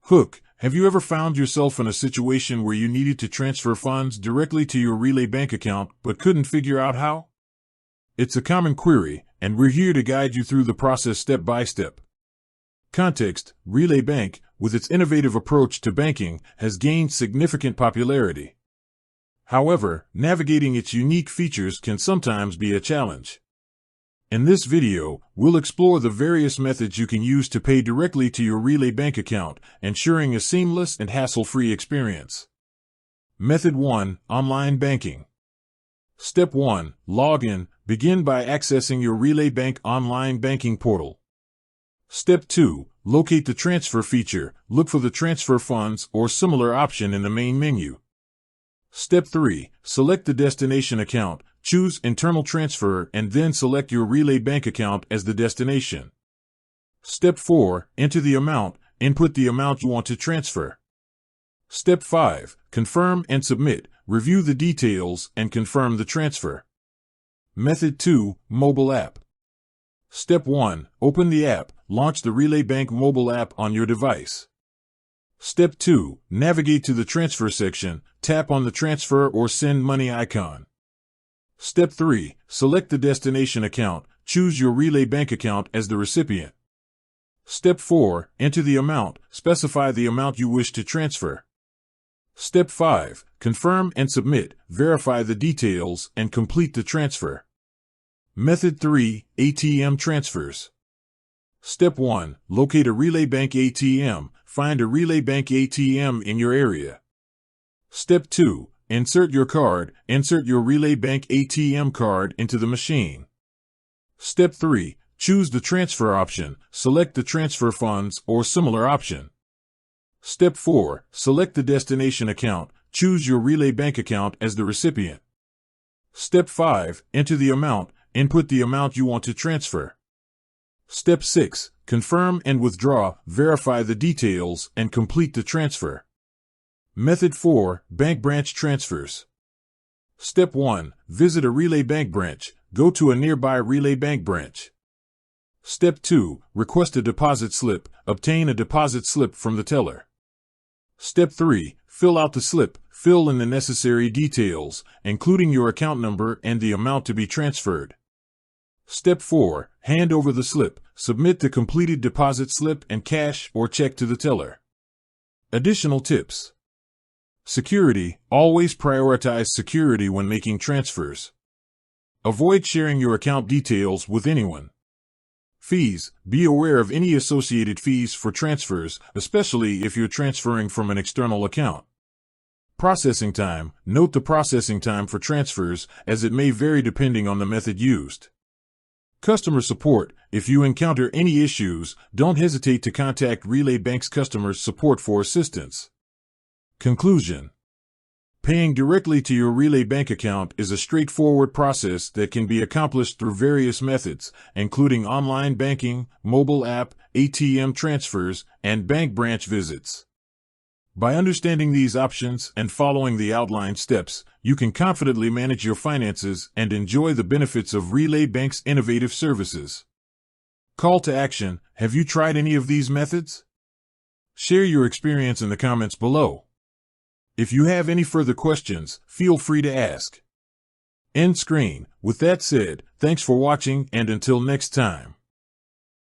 Hook, have you ever found yourself in a situation where you needed to transfer funds directly to your Relay bank account but couldn't figure out how? It's a common query, and we're here to guide you through the process step by step. Context: Relay Bank, with its innovative approach to banking, has gained significant popularity. However, navigating its unique features can sometimes be a challenge. In this video, we'll explore the various methods you can use to pay directly to your Relay bank account, ensuring a seamless and hassle-free experience. Method 1. Online Banking. Step 1. Log in. Begin by accessing your Relay Bank online banking portal. Step 2. Locate the transfer feature. Look for the transfer funds or similar option in the main menu. Step 3. Select the destination account. Choose Internal Transfer and then select your Relay bank account as the destination. Step 4. Enter the amount. Input the amount you want to transfer. Step 5. Confirm and submit. Review the details and confirm the transfer. Method 2. Mobile app. Step 1. Open the app. Launch the Relay Bank mobile app on your device. Step 2. Navigate to the transfer section. Tap on the transfer or send money icon. Step 3. Select the destination account. Choose your Relay bank account as the recipient. Step 4. Enter the amount. Specify the amount you wish to transfer. Step 5. Confirm and submit. Verify the details and complete the transfer. Method 3. ATM Transfers. Step 1. Locate a Relay Bank ATM. Find a Relay Bank ATM in your area. Step 2. Insert your card. Insert your Relay Bank ATM card into the machine. Step 3. Choose the transfer option. Select the transfer funds or similar option. Step 4. Select the destination account. Choose your Relay bank account as the recipient. Step 5. Enter the amount. Input the amount you want to transfer. Step 6. Confirm and withdraw. Verify the details and complete the transfer. Method 4. Bank Branch Transfers. Step 1. Visit a Relay Bank branch. Go to a nearby Relay Bank branch. Step 2. Request a deposit slip. Obtain a deposit slip from the teller. Step 3. Fill out the slip. Fill in the necessary details, including your account number and the amount to be transferred. Step 4. Hand over the slip. Submit the completed deposit slip and cash or check to the teller. Additional tips. Security. Always prioritize security when making transfers. Avoid sharing your account details with anyone. Fees. Be aware of any associated fees for transfers, especially if you're transferring from an external account. Processing time. Note the processing time for transfers, as it may vary depending on the method used. Customer support. If you encounter any issues, don't hesitate to contact Relay Bank's customer support for assistance. Conclusion. Paying directly to your Relay bank account is a straightforward process that can be accomplished through various methods, including online banking, mobile app, ATM transfers, and bank branch visits. By understanding these options and following the outlined steps, you can confidently manage your finances and enjoy the benefits of Relay Bank's innovative services. Call to action. Have you tried any of these methods? Share your experience in the comments below. If you have any further questions, feel free to ask. End screen. With that said, thanks for watching and until next time.